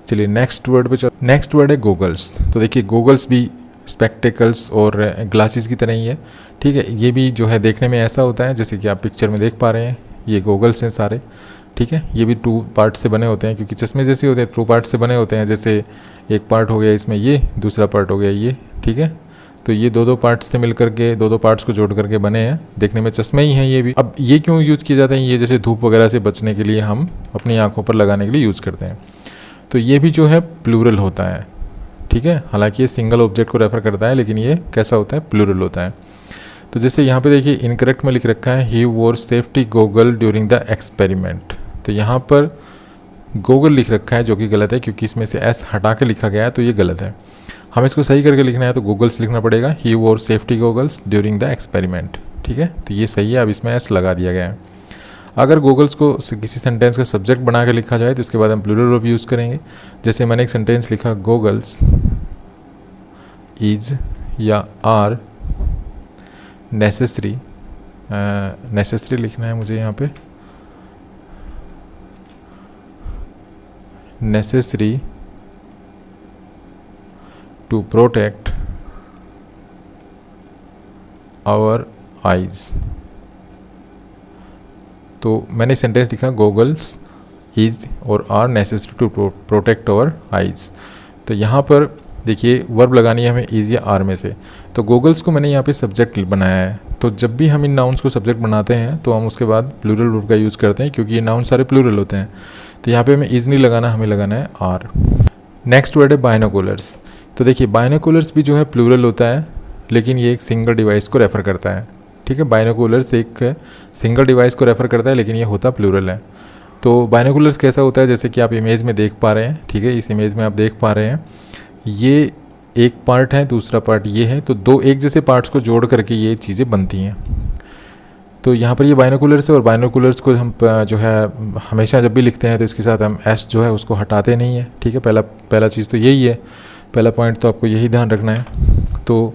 चलिए नेक्स्ट वर्ड पे चलते। नेक्स्ट वर्ड है गोगल्स। तो देखिए गोगल्स भी स्पेक्टिकल्स और ग्लासेस की तरह ही है, ठीक है। ये भी जो है देखने में ऐसा होता है जैसे कि आप पिक्चर में देख पा रहे हैं, ये गोगल्स हैं सारे, ठीक है। ये भी 2 पार्ट से बने होते हैं, क्योंकि चश्मे जैसे होते हैं 2 पार्ट से बने होते हैं। जैसे एक पार्ट हो गया इसमें ये, दूसरा पार्ट हो गया ये, ठीक है। तो ये 2 पार्ट्स से मिल करके 2 पार्ट्स को जोड़ करके बने हैं, देखने में चश्मे ही हैं ये भी। अब ये क्यों यूज़ किए जाते हैं, ये जैसे धूप वगैरह से बचने के लिए हम अपनी आँखों पर लगाने के लिए यूज़ करते हैं। तो ये भी जो है प्लूरल होता है, ठीक है। हालांकि ये सिंगल ऑब्जेक्ट को रेफर करता है, लेकिन ये कैसा होता है, प्लूरल होता है। तो जैसे यहाँ पे देखिए इनकरेक्ट में लिख रखा है he wore safety goggle during the experiment. तो यहाँ पर गोगल लिख रखा है जो कि गलत है, क्योंकि इसमें से एस हटा के लिखा गया है, तो ये गलत है। हमें इसको सही करके लिखना है तो गूगल्स लिखना पड़ेगा, ही wore safety goggles during the experiment, ठीक है। तो ये सही है, अब इसमें एस लगा दिया गया है। अगर गूगल्स को किसी सेंटेंस का सब्जेक्ट बना के लिखा जाए तो उसके बाद हम प्लूरल वर्ब यूज़ करेंगे। जैसे मैंने एक सेंटेंस लिखा, गॉगल्स इज या आर नेसेसरी, नेसेसरी लिखना है मुझे यहाँ पे, necessary to protect our eyes. तो मैंने सेंटेंस लिखा, goggles is or are necessary to protect our eyes. तो यहाँ पर देखिए वर्ब लगानी है हमें इज या आर में से। तो गॉगल्स को मैंने यहाँ पे सब्जेक्ट बनाया है। तो जब भी हम इन नाउन्स को सब्जेक्ट बनाते हैं तो हम उसके बाद प्लूरल वर्ब का यूज़ करते हैं, क्योंकि ये नाउन सारे प्लूरल होते हैं। तो यहाँ पे हमें इज नहीं लगाना, हमें लगाना है आर। नेक्स्ट वर्ड है बायनोकुलर्स। तो देखिए बायनोकुलर्स भी जो है प्लूरल होता है, लेकिन ये एक सिंगल डिवाइस को रेफ़र करता है, ठीक है। बायनोकुलर्स एक सिंगल डिवाइस को रेफ़र करता है, लेकिन ये होता प्लूरल है। तो बायनोकुलर्स कैसा होता है, जैसे कि आप इमेज में देख पा रहे हैं, ठीक है। इस इमेज में आप देख पा रहे हैं ये एक पार्ट है, दूसरा पार्ट ये है। तो 2 एक जैसे पार्ट्स को जोड़ करके ये चीज़ें बनती हैं। तो यहाँ पर ये बायनोकुलर्स है, और बायनोकुलर्स को हम जो है हमेशा जब भी लिखते हैं तो इसके साथ हम एस जो है उसको हटाते नहीं है, ठीक है। पहला चीज़ तो यही है, पहला पॉइंट तो आपको यही ध्यान रखना है। तो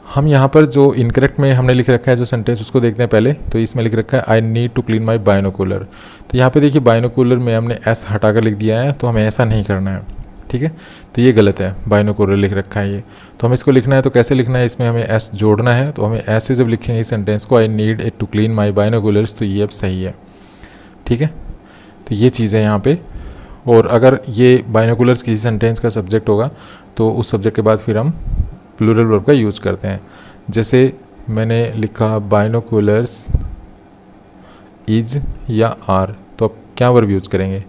हम यहाँ पर जो इनकरेक्ट में हमने लिख रखा है जो सेंटेंस, उसको देखते हैं पहले। तो इसमें लिख रखा है I need to clean my binocular. तो यहाँ पे देखिए बायनोकुलर में हमने एस हटा कर लिख दिया है, तो हमें ऐसा नहीं करना है, ठीक है। तो ये गलत है, बायनोकुलर लिख रखा है ये। तो हमें इसको लिखना है, तो कैसे लिखना है, इसमें हमें एस जोड़ना है। तो हमें ऐसे जब लिखेंगे इस सेंटेंस को, I need it to clean my binoculars, तो ये अब सही है, ठीक है। तो ये चीज़ है यहाँ पे। और अगर ये बायनोकुलर्स किसी सेंटेंस का सब्जेक्ट होगा तो उस सब्जेक्ट के बाद फिर हम प्लूरल वर्ब का यूज़ करते हैं। जैसे मैंने लिखा बायनोकुलर्स इज या आर, तो अब क्या वर्ब यूज़ करेंगे,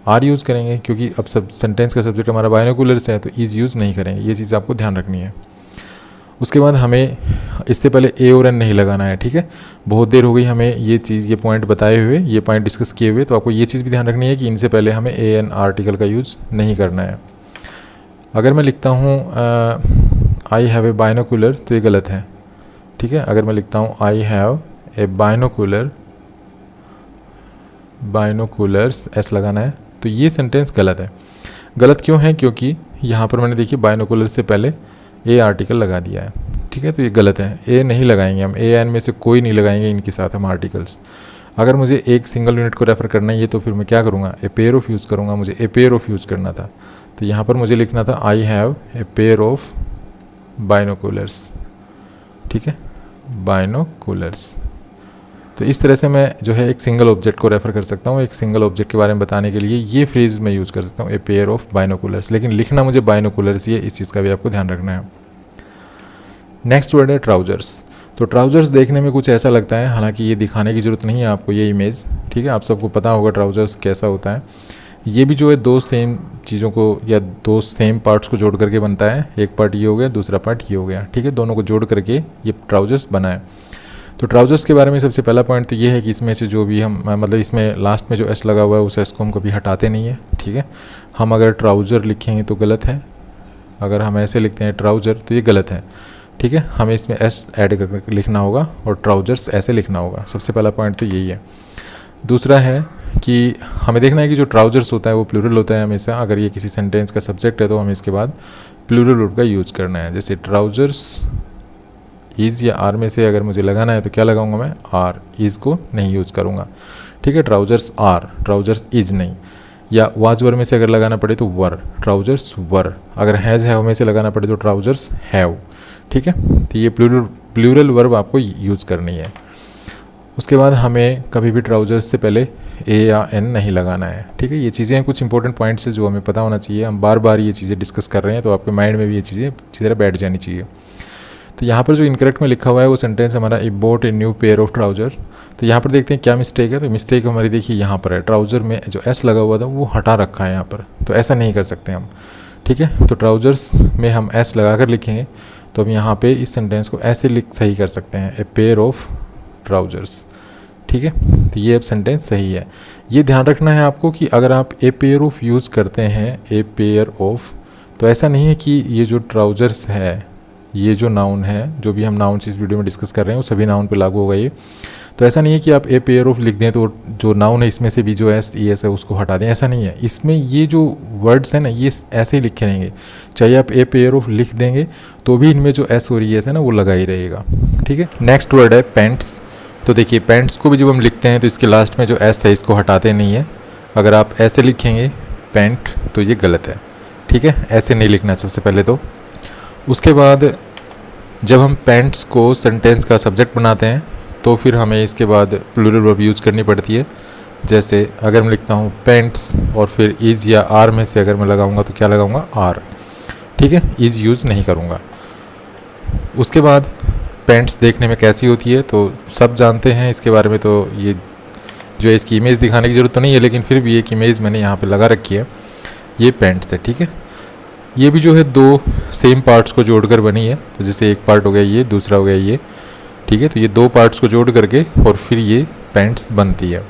आर यूज़ करेंगे, क्योंकि अब सब सेंटेंस का सब्जेक्ट हमारा बायनोकुलर्स है, तो इज यूज़ नहीं करेंगे। ये चीज़ आपको ध्यान रखनी है। उसके बाद हमें इससे पहले ए और एन नहीं लगाना है, ठीक है। बहुत देर हो गई हमें ये चीज़, ये पॉइंट बताए हुए, ये पॉइंट डिस्कस किए हुए। तो आपको ये चीज़ भी ध्यान रखनी है कि इनसे पहले हमें ए एन आर्टिकल का यूज़ नहीं करना है। अगर मैं लिखता हूँ आई हैव ए बायनोकुलर, तो ये गलत है, ठीक है। अगर मैं लिखता हूँ आई हैव ए बायनोकुलर्स, एस लगाना है, तो ये सेंटेंस गलत है। गलत क्यों है, क्योंकि यहाँ पर मैंने देखिए बायनोकुलर से पहले ए आर्टिकल लगा दिया है, ठीक है। तो ये गलत है, ए नहीं लगाएंगे हम, ए एन में से कोई नहीं लगाएंगे इनके साथ हम आर्टिकल्स। अगर मुझे एक सिंगल यूनिट को रेफ़र करना है ये, तो फिर मैं क्या करूँगा, ए पेयर ऑफ यूज़ करूँगा। मुझे ए पेयर ऑफ यूज़ करना था, तो यहाँ पर मुझे लिखना था I have a pair of binoculars, ठीक है, बायनोकुलर्स। तो इस तरह से मैं जो है एक सिंगल ऑब्जेक्ट को रेफ़र कर सकता हूँ। एक सिंगल ऑब्जेक्ट के बारे में बताने के लिए ये फ्रेज़ मैं यूज़ कर सकता हूँ, ए पेयर ऑफ बायनोकुलर्स, लेकिन लिखना मुझे बायनोकुलर्स ही है। इस चीज़ का भी आपको ध्यान रखना है। नेक्स्ट वर्ड है ट्राउजर्स। तो ट्राउजर्स देखने में कुछ ऐसा लगता है, हालांकि ये दिखाने की ज़रूरत नहीं है आपको, ये इमेज, ठीक है। आप सबको पता होगा ट्राउजर्स कैसा होता है। ये भी जो है 2 सेम चीज़ों को या 2 सेम पार्ट्स को जोड़ करके बनता है। एक पार्ट ये हो गया, दूसरा पार्ट ये हो गया, ठीक है। दोनों को जोड़ करके ये ट्राउजर्स बना है। तो ट्राउजर्स के बारे में सबसे पहला पॉइंट तो ये है कि इसमें से जो भी हम मतलब इसमें लास्ट में जो एस लगा हुआ है उस एस को हम कभी हटाते नहीं है, ठीक है। हम अगर ट्राउज़र लिखेंगे तो गलत है, अगर हम ऐसे लिखते हैं ट्राउज़र तो ये गलत है, ठीक है। हमें इसमें एस ऐड करके लिखना होगा और ट्राउजर्स ऐसे लिखना होगा। सबसे पहला पॉइंट तो यही है। दूसरा है कि हमें देखना है कि जो ट्राउजर्स होता है वो प्लूरल होता है हमेशा। अगर ये किसी सेंटेंस का सब्जेक्ट है तो हमें इसके बाद प्लूरल वर्ब का यूज़ करना है। जैसे ट्राउजर्स इज़ या आर में से अगर मुझे लगाना है तो क्या लगाऊंगा मैं, आर, इज़ को नहीं यूज़ करूँगा, ठीक है। ट्राउजर्स आर, ट्राउजर्स इज़ नहीं। या वाज वर में से अगर लगाना पड़े तो वर, ट्राउजर्स वर। अगर हैज़ हैव में से लगाना पड़े तो ट्राउजर्स हैव, ठीक है। तो ये प्लूरल वर्ब आपको यूज़ करनी है। उसके बाद हमें कभी भी ट्राउजर्स से पहले ए या एन नहीं लगाना है, ठीक है। ये चीज़ें हैं, कुछ इंपॉर्टेंट पॉइंट्स है जो हमें पता होना चाहिए। हम बार बार ये चीज़ें डिस्कस कर रहे हैं तो आपके माइंड में भी ये चीज़ें अच्छी तरह बैठ जानी चाहिए। तो यहाँ पर जो इनकरेक्ट में लिखा हुआ है वो सेंटेंस हमारा I bought a new pair of trouser. तो यहाँ पर देखते हैं क्या मिस्टेक है। तो मिस्टेक हमारी देखिए यहाँ पर है, ट्राउज़र में जो एस लगा हुआ था वो हटा रखा है यहाँ पर, तो ऐसा नहीं कर सकते हम, ठीक है। तो ट्राउजर्स में हम एस लगा कर लिखेंगे तो हम यहाँ पे इस सेंटेंस को ऐसे सही कर सकते हैं, ए पेयर ऑफ ट्राउजर्स, ठीक है। तो ये अब सेंटेंस सही है। ये ध्यान रखना है आपको कि अगर आप ए पेयर ऑफ यूज़ करते हैं, ए पेयर ऑफ, तो ऐसा नहीं है कि ये जो ट्राउजर्स है, ये जो नाउन है, जो भी हम नाउन इस वीडियो में डिस्कस कर रहे हैं वो सभी नाउन पे लागू होगा ये। तो ऐसा नहीं है कि आप ए पेयर ऑफ लिख दें तो जो नाउन है इसमें से भी जो एस ई एस है उसको हटा दें, ऐसा नहीं है। इसमें ये जो वर्ड्स हैं ना ये ऐसे ही लिखे रहेंगे, चाहे आप ए पेयर ऑफ लिख देंगे तो भी इनमें जो एस और ई एस है ना वो लगा ही रहेगा, ठीक है। नेक्स्ट वर्ड है पैंट्स। तो देखिए पैंट्स को भी जब हम लिखते हैं तो इसके लास्ट में जो एस है इसको हटाते नहीं है। अगर आप ऐसे लिखेंगे पैंट तो ये गलत है, ठीक है, ऐसे नहीं लिखना सबसे पहले तो। उसके बाद जब हम पैंट्स को सेंटेंस का सब्जेक्ट बनाते हैं तो फिर हमें इसके बाद प्लूरल वर्ब यूज़ करनी पड़ती है। जैसे अगर मैं लिखता हूँ पैंट्स और फिर इज़ या आर में से अगर मैं लगाऊंगा तो क्या लगाऊंगा, आर, ठीक है, इज़ यूज़ नहीं करूँगा। उसके बाद पैंट्स देखने में कैसी होती है तो सब जानते हैं इसके बारे में, तो ये जो है इसकी इमेज दिखाने की ज़रूरत तो नहीं है, लेकिन फिर भी एक इमेज मैंने यहाँ पर लगा रखी है। ये पैंट्स है, ठीक है। ये भी जो है दो सेम पार्ट्स को जोड़कर बनी है। तो जैसे एक पार्ट हो गया ये, दूसरा हो गया ये, ठीक है। तो ये दो पार्ट्स को जोड़ करके और फिर ये पैंट्स बनती है।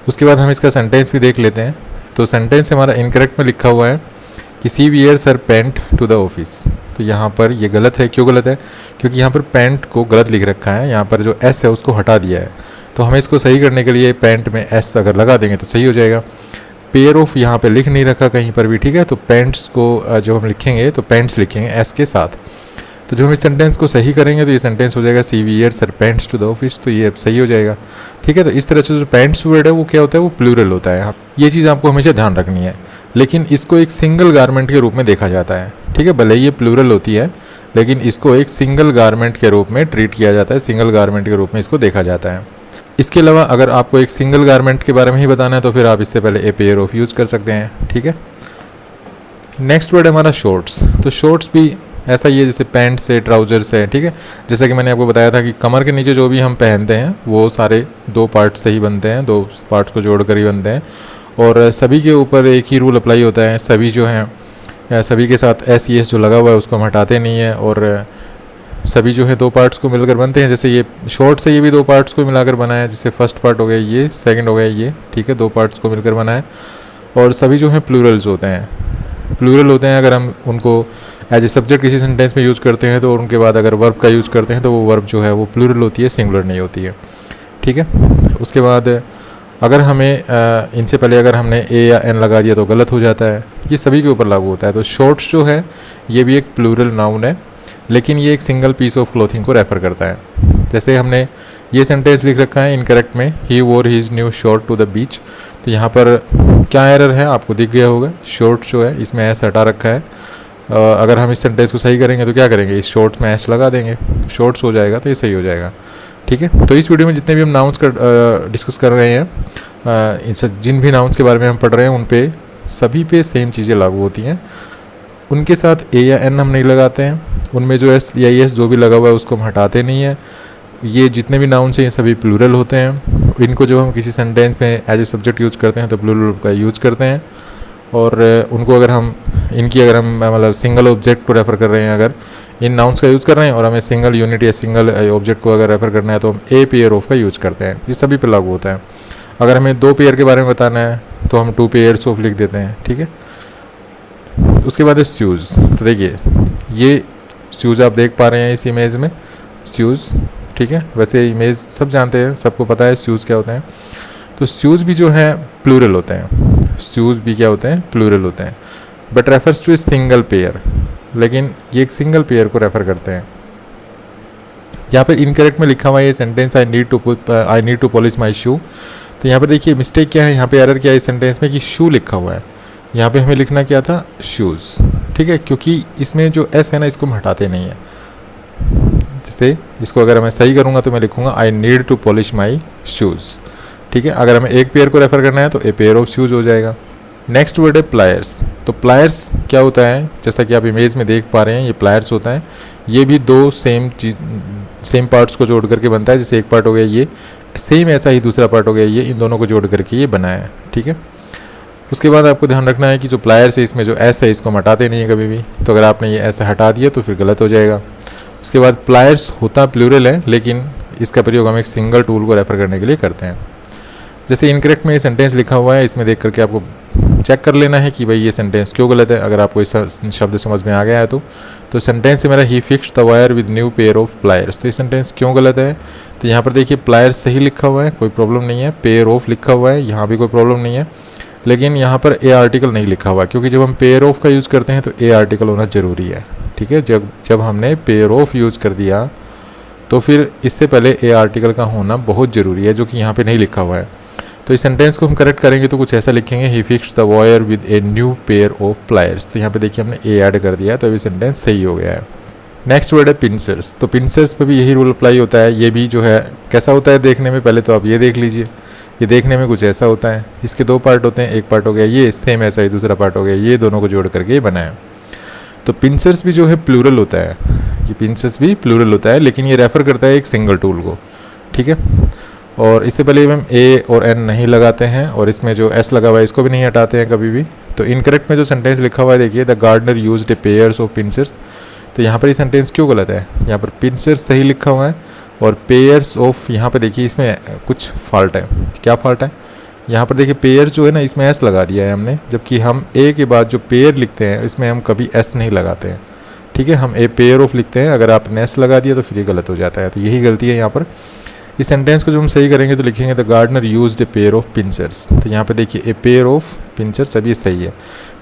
उसके बाद हम इसका सेंटेंस भी देख लेते हैं। तो सेंटेंस हमारा इनकरेक्ट में लिखा हुआ है कि she wears her pant to the office. तो यहाँ पर ये गलत है। क्यों गलत है? क्योंकि यहाँ पर पैंट को गलत लिख रखा है, यहाँ पर जो एस है उसको हटा दिया है। तो हमें इसको सही करने के लिए पैंट में एस अगर लगा देंगे तो सही हो जाएगा। पेयर ऑफ यहाँ पे लिख नहीं रखा कहीं पर भी, ठीक है। तो पैंट्स को जब हम लिखेंगे तो पैंट्स लिखेंगे एस के साथ। तो जब हम इस सेंटेंस को सही करेंगे तो ये सेंटेंस हो जाएगा she wears her pants to the office. तो ये अब सही हो जाएगा, ठीक है। तो इस तरह से जो पैंट्स वर्ड है वो क्या होता है, वो प्लूरल होता है। ये चीज़ आपको हमेशा ध्यान रखनी है। लेकिन इसको एक सिंगल गारमेंट के रूप में देखा जाता है, ठीक है। भले ये प्लूरल होती है लेकिन इसको एक सिंगल गारमेंट के रूप में ट्रीट किया जाता है, सिंगल गारमेंट के रूप में इसको देखा जाता है। इसके अलावा अगर आपको एक सिंगल गारमेंट के बारे में ही बताना है तो फिर आप इससे पहले ए पेयर ऑफ यूज़ कर सकते हैं, ठीक है। नेक्स्ट वर्ड है हमारा शॉर्ट्स। तो शॉर्ट्स भी ऐसा ही है जैसे पैंट से, ट्राउजर्स है, ठीक है। जैसा कि मैंने आपको बताया था कि कमर के नीचे जो भी हम पहनते हैं वो सारे दो पार्ट से ही बनते हैं, दो पार्ट्स को जोड़ कर ही बनते हैं। और सभी के ऊपर एक ही रूल अप्लाई होता है। सभी जो हैं सभी के साथ एस ई एस जो लगा हुआ है उसको हम हटाते नहीं है। और सभी जो है दो पार्ट्स को मिलकर बनते हैं। जैसे ये शॉर्ट से ये भी दो पार्ट्स को मिलाकर बना है। जैसे फर्स्ट पार्ट हो गया ये, सेकंड हो गया ये, ठीक है, दो पार्ट्स को मिलकर बना है। और सभी जो है प्लूरल्स होते हैं, प्लूरल होते हैं। अगर हम उनको एज ए सब्जेक्ट किसी सेंटेंस में यूज़ करते हैं तो उनके बाद अगर वर्ब का यूज़ करते हैं तो वो वर्ब जो है वो प्लूरल होती है, सिंगुलर नहीं होती है, ठीक है। उसके बाद अगर हमें इनसे पहले अगर हमने ए या एन लगा दिया तो गलत हो जाता है। ये सभी के ऊपर लागू होता है। तो शॉर्ट्स जो है ये भी एक प्लूरल नाउन है, लेकिन ये एक सिंगल पीस ऑफ क्लोथिंग को रेफ़र करता है। जैसे हमने ये सेंटेंस लिख रखा है इनकरेक्ट में, he wore his new short to the beach. तो यहाँ पर क्या एरर है आपको दिख गया होगा, शॉर्ट जो है इसमें एस हटा रखा है। अगर हम इस सेंटेंस को सही करेंगे तो क्या करेंगे, इस शॉर्ट्स में एस लगा देंगे, शॉर्ट्स हो जाएगा, तो ये सही हो जाएगा, ठीक है। तो इस वीडियो में जितने भी हम नाउन्स का डिस्कस कर रहे हैं, इन जिन भी नाउन्स के बारे में हम पढ़ रहे हैं उन पे सभी पे सेम चीज़ें लागू होती हैं। उनके साथ ए या एन हम नहीं लगाते हैं। उनमें जो एस या एस जो भी लगा हुआ है उसको हम हटाते नहीं हैं। ये जितने भी नाउन्स हैं ये सभी प्लूरल होते हैं। इनको जब हम किसी सेंटेंस में एज ए सब्जेक्ट यूज़ करते हैं तो प्लूरल का यूज़ करते हैं। और उनको अगर हम मतलब सिंगल ऑब्जेक्ट को रेफ़र कर रहे हैं, अगर इन नाउन्स का यूज़ कर रहे हैं और हमें सिंगल यूनिट या सिंगल ऑब्जेक्ट को अगर रेफर करना है तो हम ए पेयर ऑफ का यूज़ करते हैं। ये सभी पे लागू होता है। अगर हमें 2 पेयर के बारे में बताना है तो हम 2 पेयर्स ऑफ लिख देते हैं, ठीक है। उसके बाद है शूज़। तो देखिए ये शूज़ आप देख पा रहे हैं इस इमेज में, शूज़, ठीक है। वैसे इमेज सब जानते हैं, सबको पता है शूज़ क्या होते हैं। तो शूज़ भी जो है प्लूरल होते हैं, शूज़ भी क्या होते हैं, प्लूरल होते हैं, but refers to a single pair, लेकिन ये एक सिंगल पेयर को रेफर करते हैं। यहाँ पर इनकरेक्ट में लिखा हुआ है ये sentence, I need to polish my shoe. तो यहाँ पर देखिए मिस्टेक क्या है, यहाँ पे एरर क्या है इस सेंटेंस में कि शू लिखा हुआ है, यहाँ पे हमें लिखना क्या था, शूज़, ठीक है। क्योंकि इसमें जो एस है ना इसको हम हटाते नहीं है, जिससे इसको अगर मैं सही करूँगा तो मैं लिखूँगा I need to polish my shoes, ठीक है। अगर हमें एक पेयर को रेफर करना है तो ए पेयर ऑफ शूज़ हो जाएगा। नेक्स्ट वर्ड है प्लायर्स। तो प्लायर्स क्या होता है, जैसा कि आप इमेज में देख पा रहे हैं ये प्लायर्स होता है। ये भी 2 सेम पार्ट्स को जोड़ करके बनता है। जैसे एक पार्ट हो गया ये, सेम ऐसा ही दूसरा पार्ट हो गया ये, इन दोनों को जोड़ करके ये बना है, ठीक है। उसके बाद आपको ध्यान रखना है कि जो प्लायर्स है इसमें जो एस है इसको हम हटाते नहीं है कभी भी। तो अगर आपने ये ऐसा हटा दिया तो फिर गलत हो जाएगा। उसके बाद प्लायर्स होता प्लूरल है, लेकिन इसका प्रयोग हम एक सिंगल टूल को रेफर करने के लिए करते हैं। जैसे इनकरेक्ट में ये सेंटेंस लिखा हुआ है, इसमें देख करके आपको चेक कर लेना है कि भाई ये सेंटेंस क्यों गलत है। अगर आपको इस शब्द समझ में आ गया है तो सेंटेंस है मेरा he fixed the wire with new pair of pliers. तो ये सेंटेंस क्यों गलत है, तो यहाँ पर देखिए प्लायर्स सही लिखा हुआ है, कोई प्रॉब्लम नहीं है। पेयर ऑफ लिखा हुआ है, यहाँ भी कोई प्रॉब्लम नहीं है, लेकिन यहाँ पर ए आर्टिकल नहीं लिखा हुआ, क्योंकि जब हम पेयर ऑफ का यूज़ करते हैं तो ए आर्टिकल होना ज़रूरी है, ठीक है। जब हमने पेयर ऑफ यूज़ कर दिया तो फिर इससे पहले ए आर्टिकल का होना बहुत ज़रूरी है, जो कि यहाँ पे नहीं लिखा हुआ है। तो इस सेंटेंस को हम करेक्ट करेंगे तो कुछ ऐसा लिखेंगे, he fixed the wire with a new pair of pliers. तो यहाँ पे देखिए हमने ए ऐड कर दिया, तो अभी सेंटेंस सही हो गया है। नेक्स्ट वर्ड है पिंसर्स। तो पिंसर्स पे भी यही रूल अप्लाई होता है। ये भी जो है कैसा होता है देखने में, पहले तो आप ये देख लीजिए, ये देखने में कुछ ऐसा होता है। इसके 2 पार्ट होते हैं, एक पार्ट हो गया ये, सेम ऐसा ही दूसरा पार्ट हो गया ये, दोनों को जोड़ करके बना है। तो पिंसर्स भी जो है प्लूरल होता है, ये पिंसर्स भी प्लूरल होता है, लेकिन ये रेफर करता है एक सिंगल टूल को, ठीक है। और इससे पहले हम ए और एन नहीं लगाते हैं, और इसमें जो एस लगा हुआ है इसको भी नहीं हटाते हैं कभी भी। तो इनकरेक्ट में जो सेंटेंस लिखा हुआ है देखिए, the gardener used a pairs of pincers. तो यहाँ पर ये सेंटेंस क्यों गलत है, यहाँ पर पिंसर्स सही लिखा हुआ है और पेयर्स ऑफ यहाँ पर देखिए इसमें कुछ फॉल्ट है। क्या फॉल्ट है, यहाँ पर देखिए पेयर जो है ना इसमें एस लगा दिया है हमने, जबकि हम ए के बाद जो पेयर लिखते हैं इसमें हम कभी एस नहीं लगाते हैं, ठीक है। हम ए पेयर ऑफ लिखते हैं, अगर आपने एस लगा दिया तो फिर ये गलत हो जाता है। तो यही गलती है यहाँ पर। इस सेंटेंस को जब हम सही करेंगे तो लिखेंगे the gardener used a pair of pincers. तो यहाँ पे देखिए ए पेयर ऑफ पिंसर्स, अभी सही है,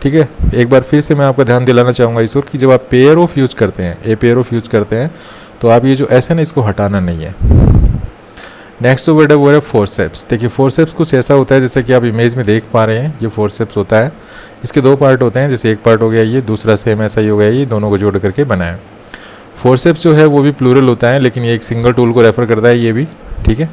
ठीक है। एक बार फिर से मैं आपका ध्यान दिलाना चाहूँगा इस ओर कि जब आप पेयर ऑफ यूज़ करते हैं, ए पेयर ऑफ यूज़ करते हैं, तो आप ये जो एस है ना इसको हटाना नहीं है। नेक्स्ट वर्ड है वो है फोर्सेप्स। देखिए फोर्सेप्स कुछ ऐसा होता है जैसे कि आप इमेज में देख पा रहे हैं, ये फोर्सेप्स होता है। इसके 2 पार्ट होते हैं, जैसे एक पार्ट हो गया ये, दूसरा सेम ऐसा ही हो गया ये, दोनों को जोड़ करके बना है। फोर्सेप्स जो है वो भी प्लूरल होता है, लेकिन ये एक सिंगल टूल को रेफर करता है ये भी, ठीक है।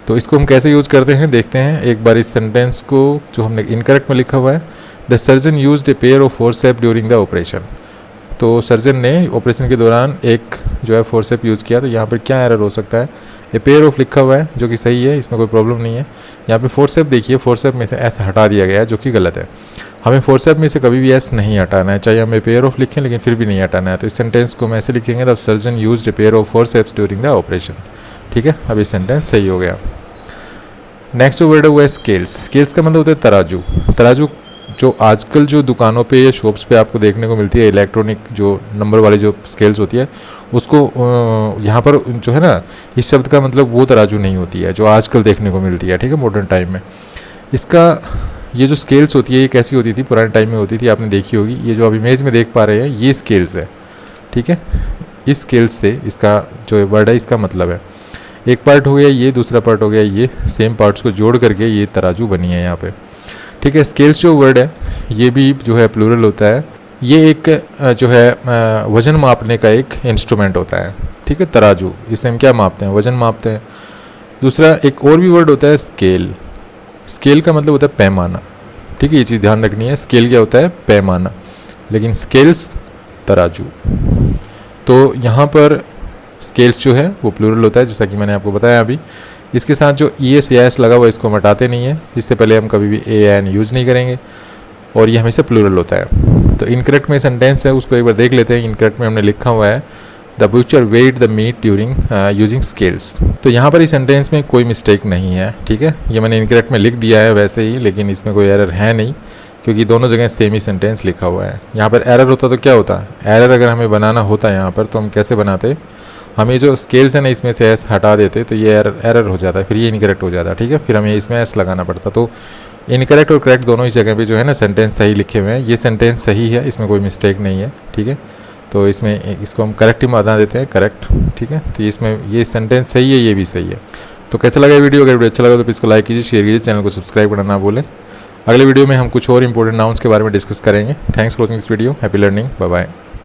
तो इसको हम कैसे यूज़ करते हैं देखते हैं एक बार इस सेंटेंस को, जो हमने इनकरेक्ट में लिखा हुआ है, the surgeon used a pair of forcep during the operation. तो सर्जन ने ऑपरेशन के दौरान एक जो है फोर्सेप यूज़ किया। तो यहाँ पर क्या एरर हो सकता है, ए पेयर ऑफ लिखा हुआ है जो कि सही है, इसमें कोई प्रॉब्लम नहीं है। यहाँ पे फोर्सेप देखिए, फोर्सेप में से एस हटा दिया गया है जो कि गलत है। हमें फोर्सेप में से कभी भी एस नहीं हटाना है, चाहे हम ए पेयर ऑफ लिखें लेकिन फिर भी नहीं हटाना है। तो इस सेंटेंस को हम ऐसे लिखेंगे, the surgeon used a pair of forceps during the operation, ठीक है। अब ये सेंटेंस सही हो गया। नेक्स्ट वर्ड है वो है स्केल्स। स्केल्स का मतलब होता है तराजू। तराजू जो आजकल जो दुकानों पे या शॉप्स पे आपको देखने को मिलती है, इलेक्ट्रॉनिक जो नंबर वाली जो स्केल्स होती है, उसको यहाँ पर जो है ना, इस शब्द का मतलब वो तराजू नहीं होती है जो आजकल देखने को मिलती है, ठीक है, मॉडर्न टाइम में। इसका ये जो स्केल्स होती है ये कैसी होती थी, पुराने टाइम में होती थी, आपने देखी होगी। ये जो आप इमेज में देख पा रहे हैं ये स्केल्स है, ठीक है। इस स्केल्स से इसका जो वर्ड है इसका मतलब है, एक पार्ट हो गया ये, दूसरा पार्ट हो गया ये, सेम पार्ट्स को जोड़ करके ये तराजू बनी है यहाँ पे, ठीक है। स्केल्स जो वर्ड है ये भी जो है प्लूरल होता है। ये एक जो है वज़न मापने का एक इंस्ट्रूमेंट होता है, ठीक है, तराजू। इससे हम क्या मापते हैं, वज़न मापते हैं। दूसरा एक और भी वर्ड होता है स्केल। स्केल का मतलब होता है पैमाना, ठीक है, ये चीज़ ध्यान रखनी है। स्केल क्या होता है, पैमाना, लेकिन स्केल्स तराजू। तो यहाँ पर स्केल्स जो है वो प्लूरल होता है, जैसा कि मैंने आपको बताया अभी। इसके साथ जो ई एस या एस लगा हुआ है इसको हम हटाते नहीं है, इससे पहले हम कभी भी ए एन यूज़ नहीं करेंगे, और ये हमेशा प्लूरल होता है। तो इनकरेक्ट में सेंटेंस है उसको एक बार देख लेते हैं। इनकरेक्ट में हमने लिखा हुआ है the butcher weight the meat during using scales. तो यहाँ पर इस सेंटेंस में कोई मिस्टेक नहीं है, ठीक है। ये मैंने इनकरेक्ट में लिख दिया है वैसे ही, लेकिन इसमें कोई एरर है नहीं क्योंकि दोनों जगह सेम ही सेंटेंस लिखा हुआ है। यहाँ पर एरर होता तो क्या होता, एरर अगर हमें बनाना होता यहाँ पर तो हम कैसे बनाते, हम ये जो स्केल्स है ना इसमें से एस हटा देते तो ये एरर हो जाता है, फिर ये इनकरेक्ट हो जाता है, ठीक है। फिर हमें इसमें एस लगाना पड़ता। तो इनकरेक्ट और करेक्ट दोनों ही जगह पे जो है ना सेंटेंस सही लिखे हुए हैं। ये सेंटेंस सही है, इसमें कोई मिस्टेक नहीं है, ठीक है। तो इसमें इसको हम करेक्ट ही बना देते हैं, करेक्ट, ठीक है। तो इसमें ये सेंटेंस सही है, ये भी सही है। तो कैसा लगा वीडियो, अगर वीडियो अच्छा लगा तो प्लीज़ इसको लाइक कीजिए, शेयर कीजिए, चैनल को सब्सक्राइब करना ना भूलें। अगले वीडियो में हम कुछ और इंपॉर्टेंट नाउन्स के बारे में डिस्कस करेंगे। Thanks for watching this video, happy learning, bye bye.